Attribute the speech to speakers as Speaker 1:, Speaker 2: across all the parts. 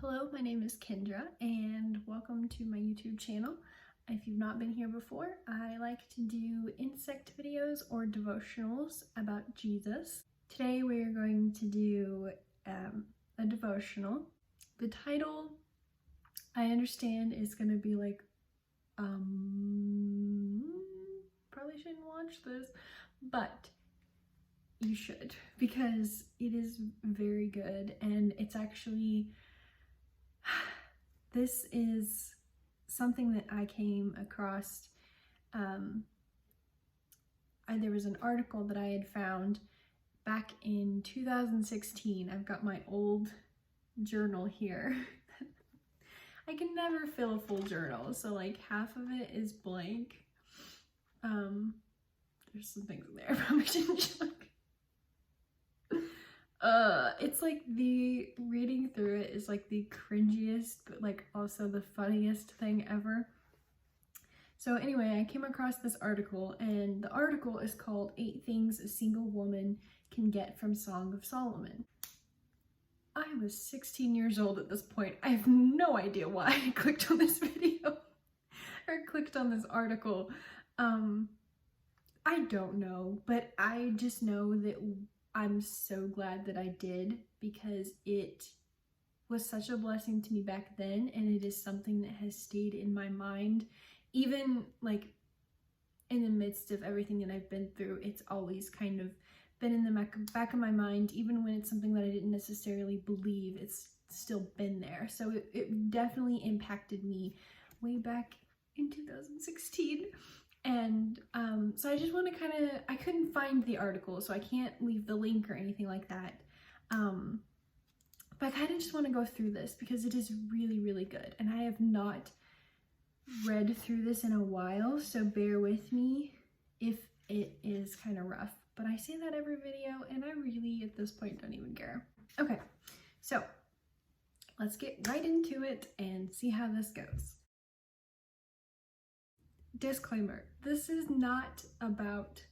Speaker 1: Hello, my name is Kendra and welcome to my YouTube channel. If you've not been here before, I like to do insect videos or devotionals about Jesus. Today we are going to do a devotional. The title, I understand, is going to be like, probably shouldn't watch this, but you should, because it is very good and it's actually this is something that I came across. There was an article that I had found back in 2016. I've got my old journal here. I can never fill a full journal, so like half of it is blank. There's some things in there I probably shouldn't show. It's like reading through it is like the cringiest, but like also the funniest thing ever. So anyway, I came across this article, and the article is called 8 Things a Single Woman Can Get from Song of Solomon. I was 16 years old at this point. I have no idea why I clicked on this video or clicked on this article. I don't know, but I just know that I'm so glad that I did, because it was such a blessing to me back then, and it is something that has stayed in my mind. Even like in the midst of everything that I've been through, it's always kind of been in the back of my mind. Even when it's something that I didn't necessarily believe, it's still been there. So it definitely impacted me way back in 2016. And so I just want to I couldn't find the article, so I can't leave the link or anything like that. But I kind of just want to go through this because it is really, really good. And I have not read through this in a while, so bear with me if it is kind of rough. But I say that every video, and I really, at this point, don't even care. Okay, so let's get right into it and see how this goes. Disclaimer, this is not about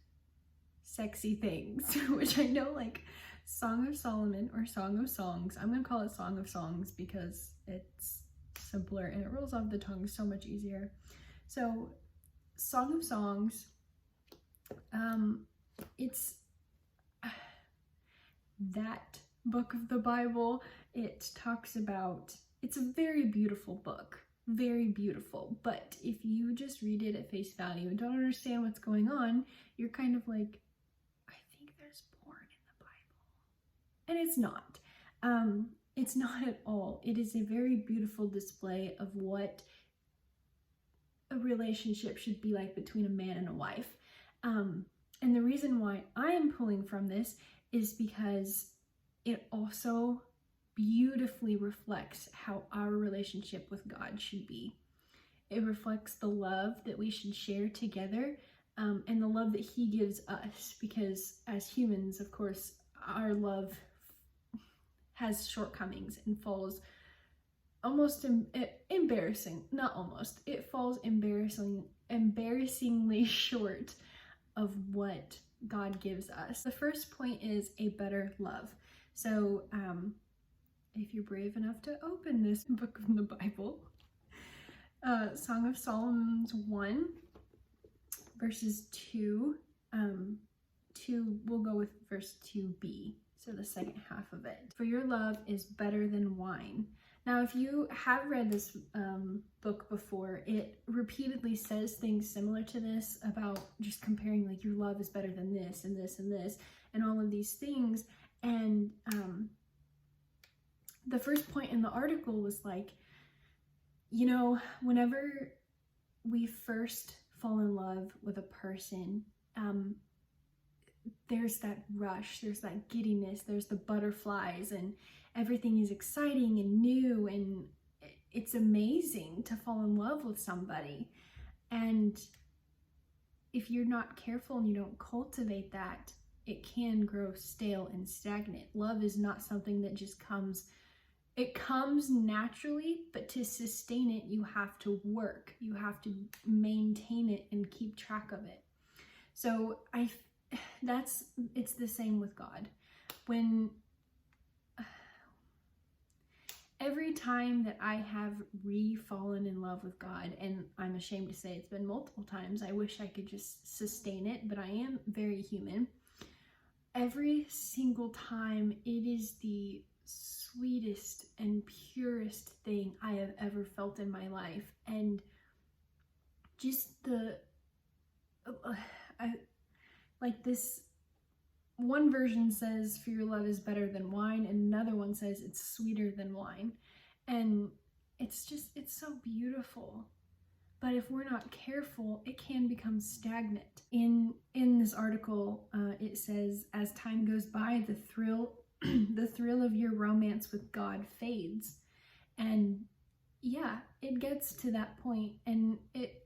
Speaker 1: sexy things, which I know, like Song of Solomon or Song of Songs. I'm gonna call it Song of Songs because it's simpler and it rolls off the tongue so much easier. So Song of Songs, it's that book of the Bible. It talks about, it's a very beautiful book. Very beautiful, but if you just read it at face value and don't understand what's going on, you're kind of like, I think there's porn in the Bible. And it's not. It's not at all. It is a very beautiful display of what a relationship should be like between a man and a wife. And the reason why I am pulling from this is because it also beautifully reflects how our relationship with God should be. It reflects the love that we should share together, and the love that He gives us, because as humans, of course, our love has shortcomings and falls almost embarrassing, not almost, it falls embarrassingly short of what God gives us. The first point is a better love. So, if you're brave enough to open this book of the Bible, Song of Solomon 1, verses 2, we'll go with verse 2b, so the second half of it. For your love is better than wine. Now, if you have read this book before, it repeatedly says things similar to this about just comparing, like, your love is better than this and this and this and all of these things. And the first point in the article was like, you know, whenever we first fall in love with a person, there's that rush, there's that giddiness, there's the butterflies, and everything is exciting and new, and it's amazing to fall in love with somebody. And if you're not careful and you don't cultivate that, it can grow stale and stagnant. Love is not something that just comes. It comes naturally, but to sustain it, you have to work. You have to maintain it and keep track of it. So it's the same with God. When every time that I have re-fallen in love with God, and I'm ashamed to say it's been multiple times, I wish I could just sustain it, but I am very human. Every single time, it is the sweetest and purest thing I have ever felt in my life. And just like this one version says, for your love is better than wine, and another one says it's sweeter than wine. And it's so beautiful. But if we're not careful, it can become stagnant. In this article, it says, as time goes by, the thrill of your romance with God fades. And yeah, it gets to that point. And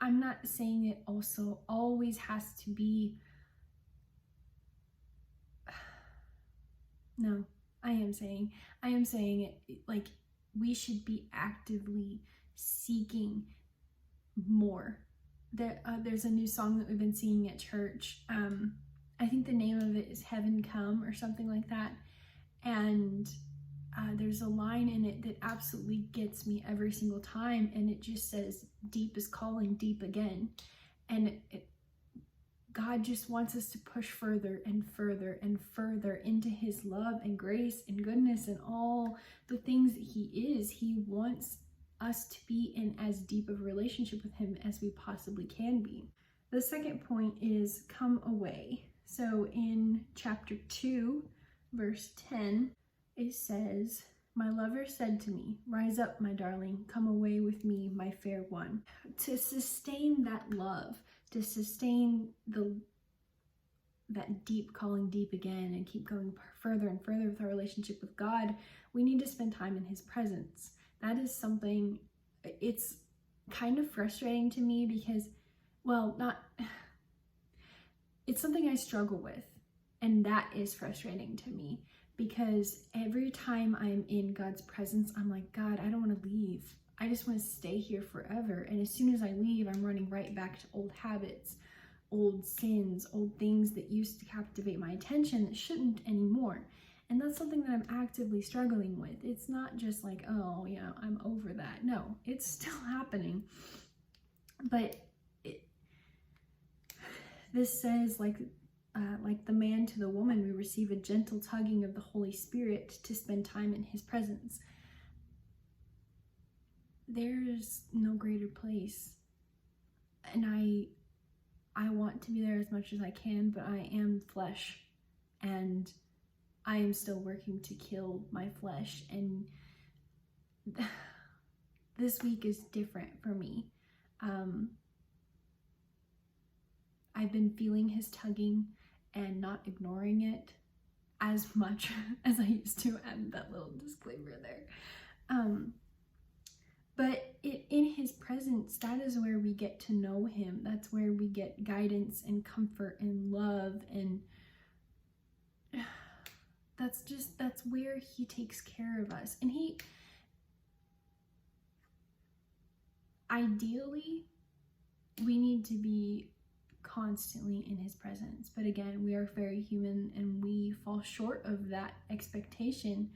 Speaker 1: I'm not saying it also always has to be. No, I am saying it like we should be actively seeking more. There's a new song that we've been singing at church. I think the name of it is Heaven Come or something like that. And there's a line in it that absolutely gets me every single time. And it just says, deep is calling deep again. And God just wants us to push further and further and further into his love and grace and goodness and all the things that he is. He wants us to be in as deep of a relationship with him as we possibly can be. The second point is come away. So in chapter 2, verse 10, it says, my lover said to me, rise up, my darling, come away with me, my fair one. To sustain that love, to sustain that deep calling deep again and keep going further and further with our relationship with God, we need to spend time in his presence. That is something, it's kind of frustrating to me because, it's something I struggle with. And that is frustrating to me because every time I'm in God's presence, I'm like, God, I don't want to leave. I just want to stay here forever. And as soon as I leave, I'm running right back to old habits, old sins, old things that used to captivate my attention that shouldn't anymore. And that's something that I'm actively struggling with. It's not just like, oh, yeah, I'm over that. No, it's still happening. But this says, like the man to the woman, we receive a gentle tugging of the Holy Spirit to spend time in his presence. There's no greater place. And I want to be there as much as I can, but I am flesh. And I am still working to kill my flesh. And this week is different for me. I've been feeling his tugging and not ignoring it as much as I used to. Add that little disclaimer there. But in his presence, that is where we get to know him. That's where we get guidance and comfort and love. And that's where he takes care of us. And ideally, we need to be constantly in his presence. But again, we are very human and we fall short of that expectation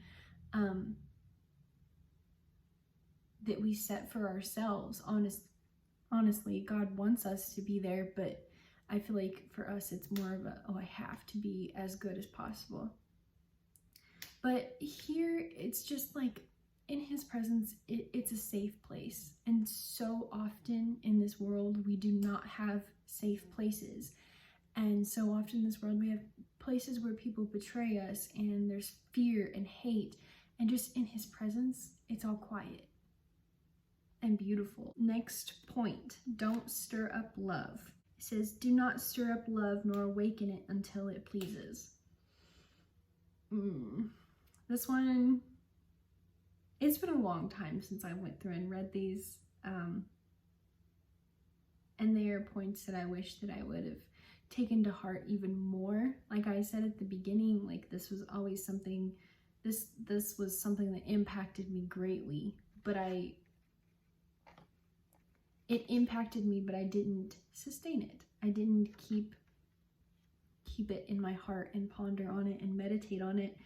Speaker 1: that we set for ourselves. Honestly, God wants us to be there, but I feel like for us it's more of a, I have to be as good as possible. But here it's just like in his presence, it's a safe place. And so often in this world, we do not have safe places. And so often in this world, we have places where people betray us and there's fear and hate. And just in his presence, it's all quiet and beautiful. Next point, don't stir up love. It says, do not stir up love nor awaken it until it pleases. This one, it's been a long time since I went through and read these. And they are points that I wish that I would have taken to heart even more. Like I said at the beginning, like this was always something, this was something that impacted me greatly, but it impacted me, but I didn't sustain it. I didn't keep it in my heart and ponder on it and meditate on it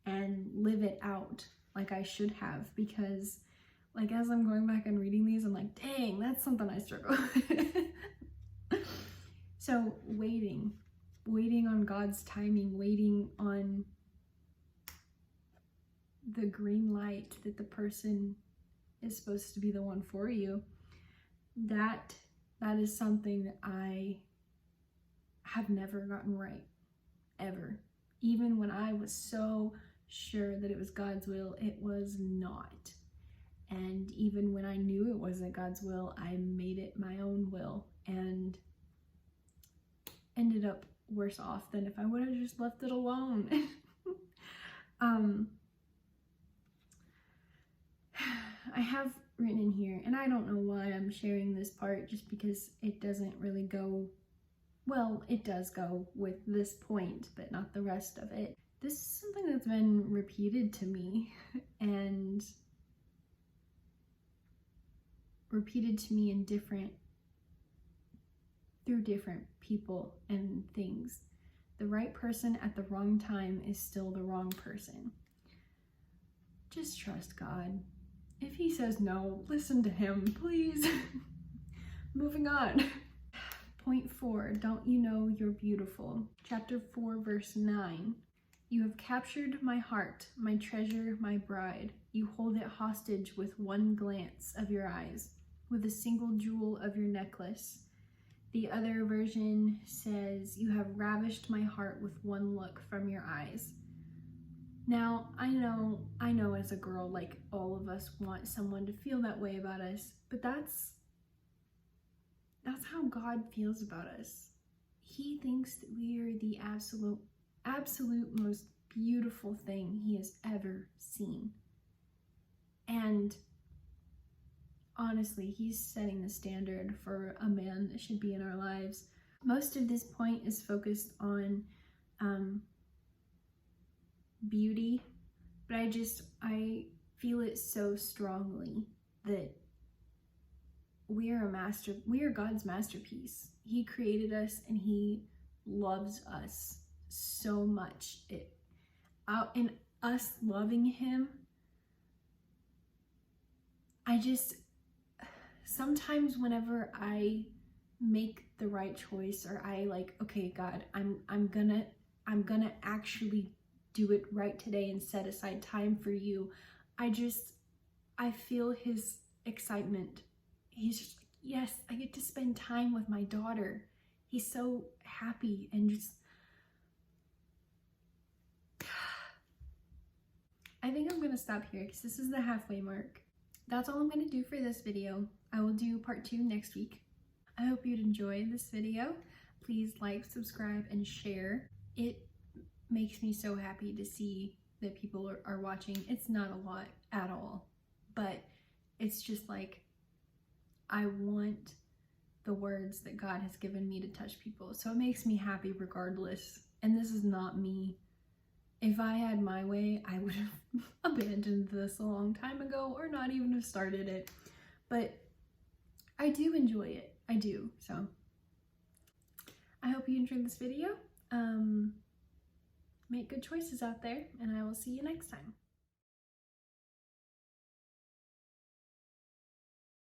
Speaker 1: and live it out like I should have, because like as I'm going back and reading these, I'm like, dang, that's something I struggle with. So waiting on God's timing, waiting on the green light that the person is supposed to be the one for you, that is something that I have never gotten right, ever. Even when I was so sure that it was God's will, it was not. And even when I knew it wasn't God's will, I made it my own will and ended up worse off than if I would have just left it alone. I have written in here, and I don't know why I'm sharing this part, just because it doesn't really go, well, it does go with this point, but not the rest of it. This is something that's been repeated to me, and repeated to me in through different people and things. The right person at the wrong time is still the wrong person. Just trust God. If he says no, listen to him, please. Moving on. Point 4, don't you know you're beautiful? Chapter 4, verse 9. You have captured my heart, my treasure, my bride. You hold it hostage with one glance of your eyes, with a single jewel of your necklace. The other version says, you have ravished my heart with one look from your eyes. Now, I know as a girl, like all of us want someone to feel that way about us, but that's how God feels about us. He thinks that we are the absolute most beautiful thing he has ever seen. And honestly, he's setting the standard for a man that should be in our lives. Most of this point is focused on beauty, but I feel it so strongly that we are God's masterpiece. He created us and he loves us so much. In us loving him, sometimes whenever I make the right choice, or I like, okay, God, I'm gonna actually do it right today and set aside time for you, I feel his excitement. He's just like, yes, I get to spend time with my daughter. He's so happy, and just, I think I'm gonna stop here because this is the halfway mark. That's all I'm gonna do for this video. I will do part 2 next week. I hope you'd enjoy this video. Please like, subscribe, and share. It makes me so happy to see that people are watching. It's not a lot at all, but it's just like, I want the words that God has given me to touch people. So it makes me happy regardless. And this is not me. If I had my way, I would have abandoned this a long time ago, or not even have started it. But I do enjoy it. I do. So I hope you enjoyed this video. Make good choices out there, and I will see you next time.